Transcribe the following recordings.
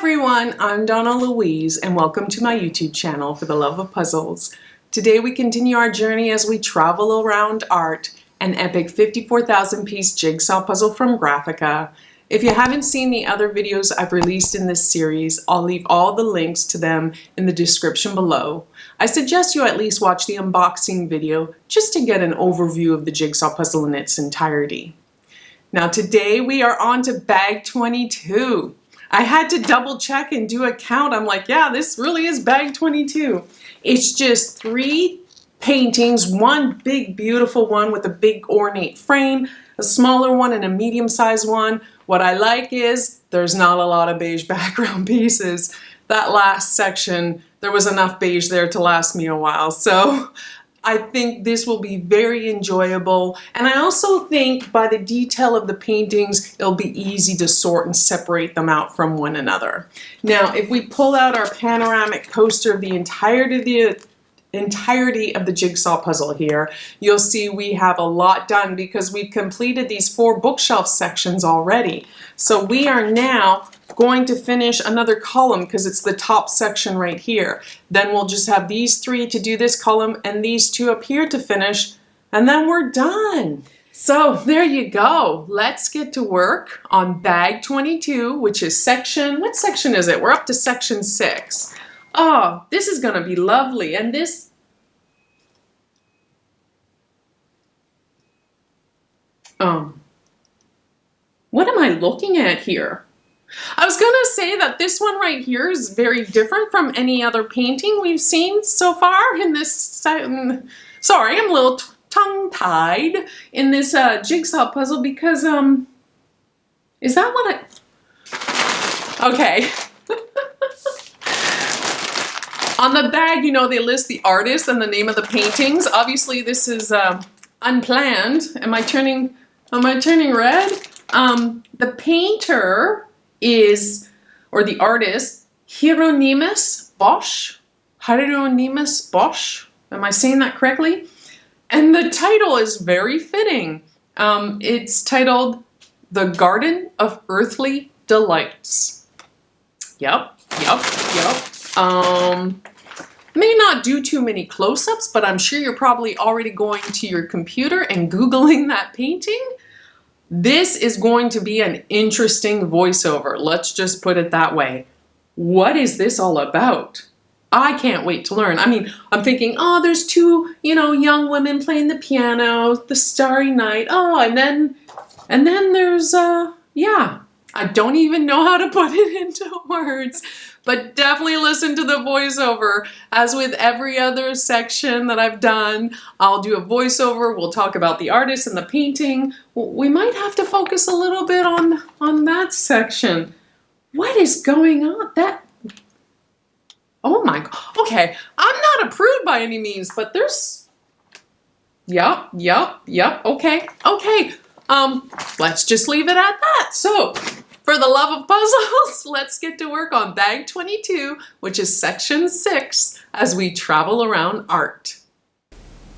everyone, I'm Donna Louise and welcome to my YouTube channel for the love of puzzles. Today we continue our journey as we travel around art, an epic 54,000 piece jigsaw puzzle from Grafika. If you haven't seen the other videos I've released in this series, I'll leave all the links to them in the description below. I suggest you at least watch the unboxing video just to get an overview of the jigsaw puzzle in its entirety. Now today we are on to bag 22. I had to double check and do a count. I'm like, yeah, this really is bag 22. It's just 3 paintings, one big beautiful one with a big ornate frame, a smaller one and a medium-sized one. What I like is there's not a lot of beige background pieces. That last section, there was enough beige there to last me a while. So I think this will be very enjoyable, and I also think by the detail of the paintings it'll be easy to sort and separate them out from one another. Now if we pull out our panoramic poster of the entirety of the jigsaw puzzle here, you'll see we have a lot done because we've completed these 4 bookshelf sections already. So we are now going to finish another column because it's the top section right here. Then we'll just have these 3 to do this column and these 2 up here to finish, and then we're done. So there you go. Let's get to work on bag 22, which is section, what section is it? We're up to section 6. Oh, this is gonna be lovely. And this, what am I looking at here? I was gonna say that this one right here is very different from any other painting we've seen so far in this, sorry, I'm a little tongue-tied in this jigsaw puzzle because, is that what okay. On the bag, you know, they list the artist and the name of the paintings. Obviously this is unplanned. Am I turning red? The painter is, or the artist, Hieronymus Bosch. Hieronymus Bosch. Am I saying that correctly? And the title is very fitting. It's titled The Garden of Earthly Delights. Yep. May not do too many close-ups, but I'm sure you're probably already going to your computer and Googling that painting. This is going to be an interesting voiceover. Let's just put it that way. What is this all about? I can't wait to learn. I mean, I'm thinking, oh, there's 2, you know, young women playing the piano, the starry night. Oh, and then there's, yeah, I don't even know how to put it into words, but definitely listen to the voiceover. As with every other section that I've done, I'll do a voiceover. We'll talk about the artist and the painting. We might have to focus a little bit on that section. What is going on? Oh my God. Okay, I'm not a prude by any means, but there's, yep, okay. Let's just leave it at that. So, for the love of puzzles, let's get to work on bag 22, which is section 6, as we travel around art.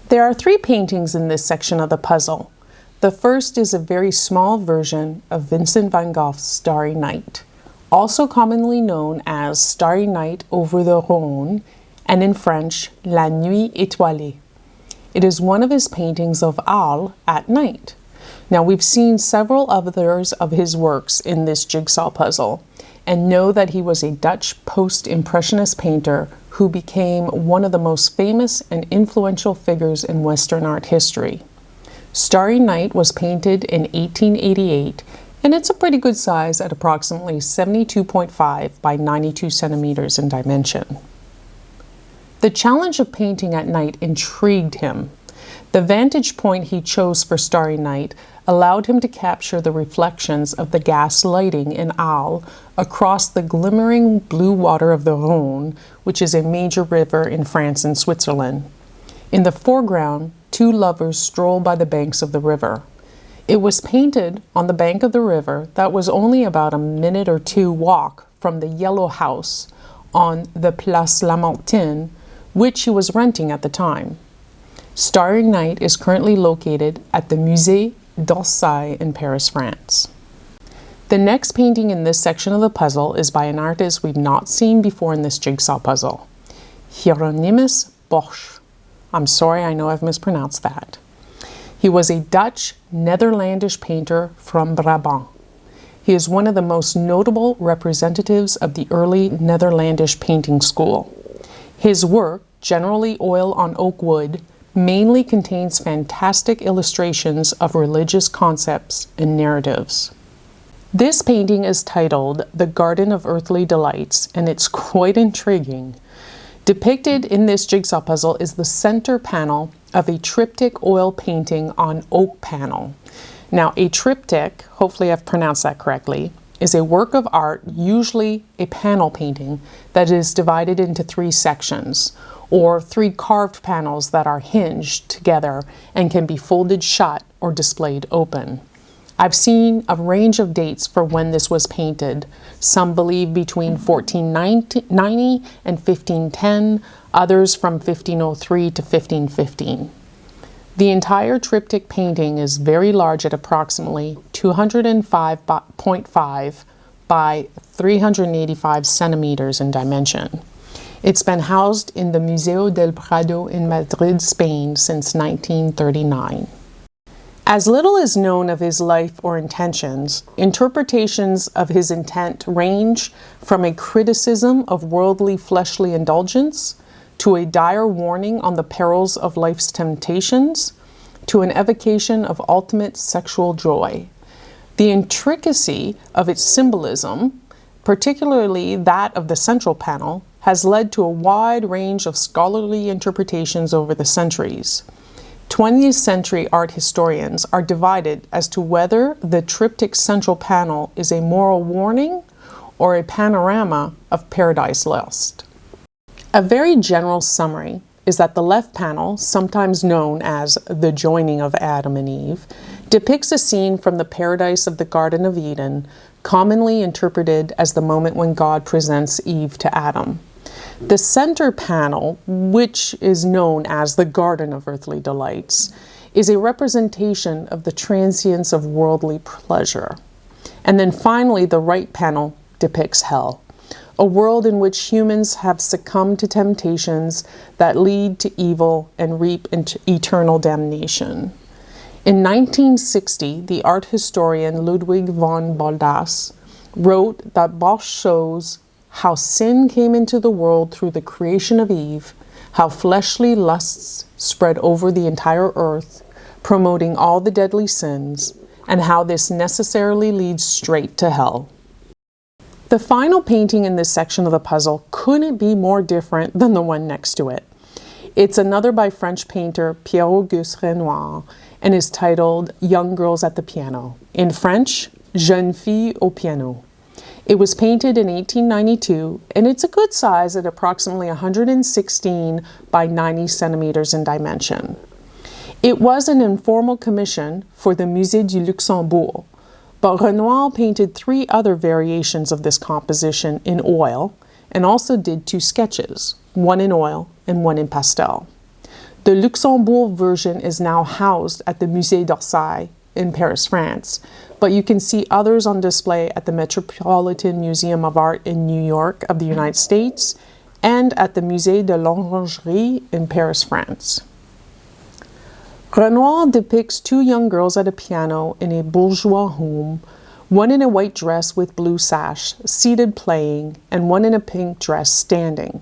There are 3 paintings in this section of the puzzle. The first is a very small version of Vincent van Gogh's Starry Night, also commonly known as Starry Night over the Rhône, and in French, La Nuit, étoilée. It is one of his paintings of Arles at night. Now we've seen several others of his works in this jigsaw puzzle and know that he was a Dutch post-impressionist painter who became one of the most famous and influential figures in Western art history. Starry Night was painted in 1888 and it's a pretty good size at approximately 72.5 by 92 centimeters in dimension. The challenge of painting at night intrigued him. The vantage point he chose for Starry Night allowed him to capture the reflections of the gas lighting in Arles across the glimmering blue water of the Rhône, which is a major river in France and Switzerland. In the foreground, 2 lovers stroll by the banks of the river. It was painted on the bank of the river that was only about a minute or 2 walk from the yellow house on the Place Lamartine, which he was renting at the time. Starry Night is currently located at the Musée d'Orsay in Paris, France. The next painting in this section of the puzzle is by an artist we've not seen before in this jigsaw puzzle, Hieronymus Bosch. I'm sorry, I know I've mispronounced that. He was a Dutch, Netherlandish painter from Brabant. He is one of the most notable representatives of the early Netherlandish painting school. His work, generally oil on oak wood, mainly contains fantastic illustrations of religious concepts and narratives. This painting is titled The Garden of Earthly Delights, and it's quite intriguing. Depicted in this jigsaw puzzle is the center panel of a triptych oil painting on oak panel. Now, a triptych, hopefully I've pronounced that correctly, is a work of art, usually a panel painting, that is divided into 3 sections, or 3 carved panels that are hinged together and can be folded shut or displayed open. I've seen a range of dates for when this was painted. Some believe between 1490 and 1510, others from 1503 to 1515. The entire triptych painting is very large at approximately 205.5 by 385 centimeters in dimension. It's been housed in the Museo del Prado in Madrid, Spain since 1939. As little is known of his life or intentions, interpretations of his intent range from a criticism of worldly fleshly indulgence, to a dire warning on the perils of life's temptations, to an evocation of ultimate sexual joy. The intricacy of its symbolism, particularly that of the central panel, has led to a wide range of scholarly interpretations over the centuries. 20th century art historians are divided as to whether the triptych central panel is a moral warning or a panorama of paradise lost. A very general summary is that the left panel, sometimes known as the joining of Adam and Eve, depicts a scene from the paradise of the Garden of Eden, commonly interpreted as the moment when God presents Eve to Adam. The center panel, which is known as the Garden of Earthly Delights, is a representation of the transience of worldly pleasure. And then finally, the right panel depicts hell, a world in which humans have succumbed to temptations that lead to evil and reap into eternal damnation. In 1960, the art historian Ludwig von Baldas wrote that Bosch shows how sin came into the world through the creation of Eve, how fleshly lusts spread over the entire earth, promoting all the deadly sins, and how this necessarily leads straight to hell. The final painting in this section of the puzzle couldn't be more different than the one next to it. It's another by French painter Pierre-Auguste Renoir and is titled Young Girls at the Piano. In French, Jeunes filles au piano. It was painted in 1892, and it's a good size at approximately 116 by 90 centimeters in dimension. It was an informal commission for the Musée du Luxembourg, but Renoir painted 3 other variations of this composition in oil, and also did 2 sketches, one in oil and one in pastel. The Luxembourg version is now housed at the Musée d'Orsay in Paris, France, but you can see others on display at the Metropolitan Museum of Art in New York of the United States and at the Musée de l'Orangerie in Paris, France. Renoir depicts 2 young girls at a piano in a bourgeois home, one in a white dress with blue sash, seated playing, and one in a pink dress standing.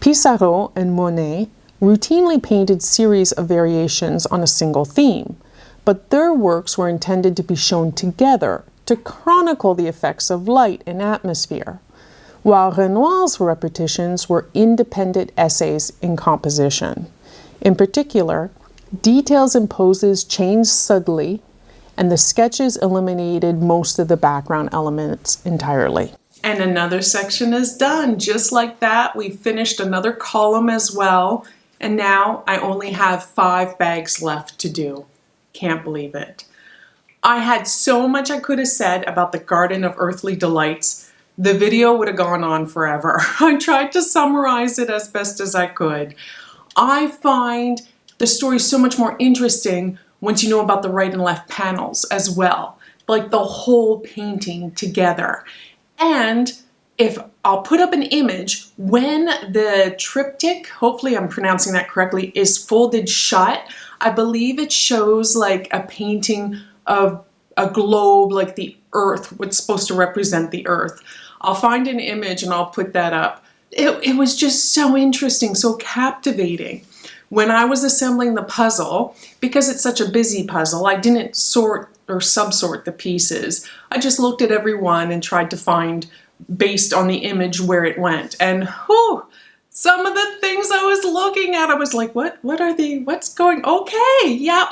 Pissarro and Monet routinely painted series of variations on a single theme, but their works were intended to be shown together to chronicle the effects of light and atmosphere, while Renoir's repetitions were independent essays in composition. In particular, details and poses changed subtly, and the sketches eliminated most of the background elements entirely. And another section is done. Just like that, we finished another column as well, and now I only have 5 bags left to do. Can't believe it. I had so much I could have said about the Garden of Earthly Delights. The video would have gone on forever. I tried to summarize it as best as I could. I find the story so much more interesting once you know about the right and left panels as well. like the whole painting together. And if I'll put up an image when the triptych, hopefully I'm pronouncing that correctly, is folded shut, I believe it shows like a painting of a globe, like the earth, what's supposed to represent the earth. I'll find an image and I'll put that up. It was just so interesting, so captivating. When I was assembling the puzzle, because it's such a busy puzzle, I didn't sort or subsort the pieces. I just looked at every one and tried to find, based on the image, where it went. And whew, some of the things I was looking at, I was like, what are they, what's going, okay, yeah,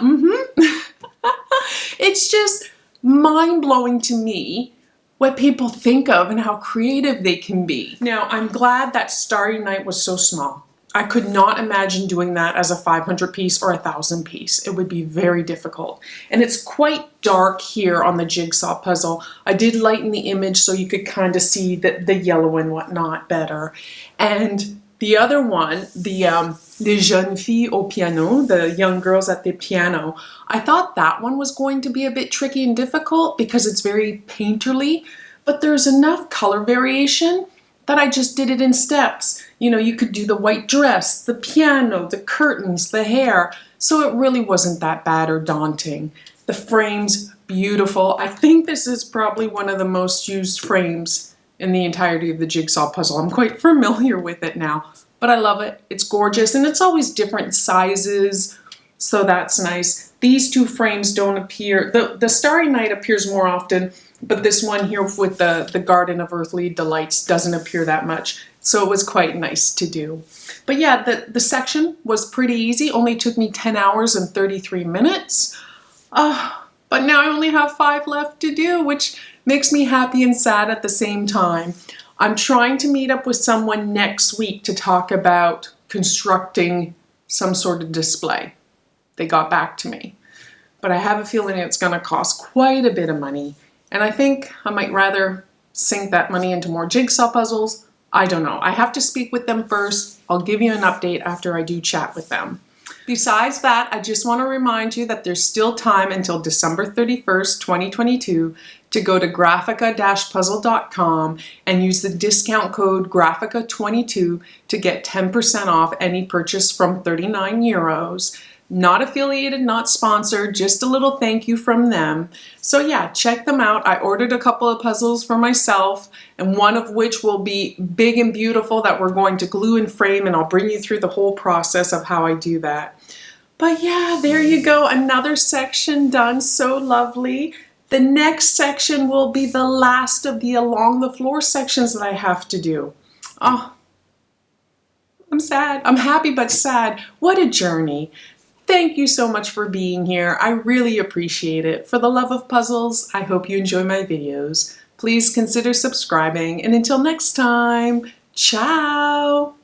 It's just mind-blowing to me what people think of and how creative they can be. Now, I'm glad that Starry Night was so small. I could not imagine doing that as a 500 piece or a 1,000 piece. It would be very difficult. And it's quite dark here on the Jigsaw puzzle. I did lighten the image so you could kind of see the yellow and whatnot better. And the other one, Les Jeunes Filles au Piano, the young girls at the piano, I thought that one was going to be a bit tricky and difficult because it's very painterly, but there's enough color variation that I just did it in steps. You know, you could do the white dress, the piano, the curtains, the hair. So it really wasn't that bad or daunting. The frames, beautiful. I think this is probably one of the most used frames in the entirety of the Jigsaw puzzle. I'm quite familiar with it now, but I love it. It's gorgeous, and it's always different sizes, so that's nice. These two frames don't appear, the Starry Night appears more often, but this one here with the Garden of Earthly Delights doesn't appear that much. So it was quite nice to do. But yeah, the section was pretty easy. Only took me 10 hours and 33 minutes. But now I only have 5 left to do, which makes me happy and sad at the same time. I'm trying to meet up with someone next week to talk about constructing some sort of display. They got back to me. But I have a feeling it's going to cost quite a bit of money. And I think I might rather sink that money into more Jigsaw puzzles. I don't know. I have to speak with them first. I'll give you an update after I do chat with them. Besides that, I just want to remind you that there's still time until December 31st, 2022 to go to grafika-puzzle.com and use the discount code Grafika22 to get 10% off any purchase from 39 euros. Not affiliated, not sponsored, just a little thank you from them. So yeah, check them out. I ordered a couple of puzzles for myself, and one of which will be big and beautiful that we're going to glue and frame, and I'll bring you through the whole process of how I do that. But yeah, there you go. Another section done. So lovely. The next section will be the last of the along the floor sections that I have to do. Oh, I'm sad. I'm happy but sad. What a journey. Thank you so much for being here. I really appreciate it. For the love of puzzles, I hope you enjoy my videos. Please consider subscribing, and until next time, ciao!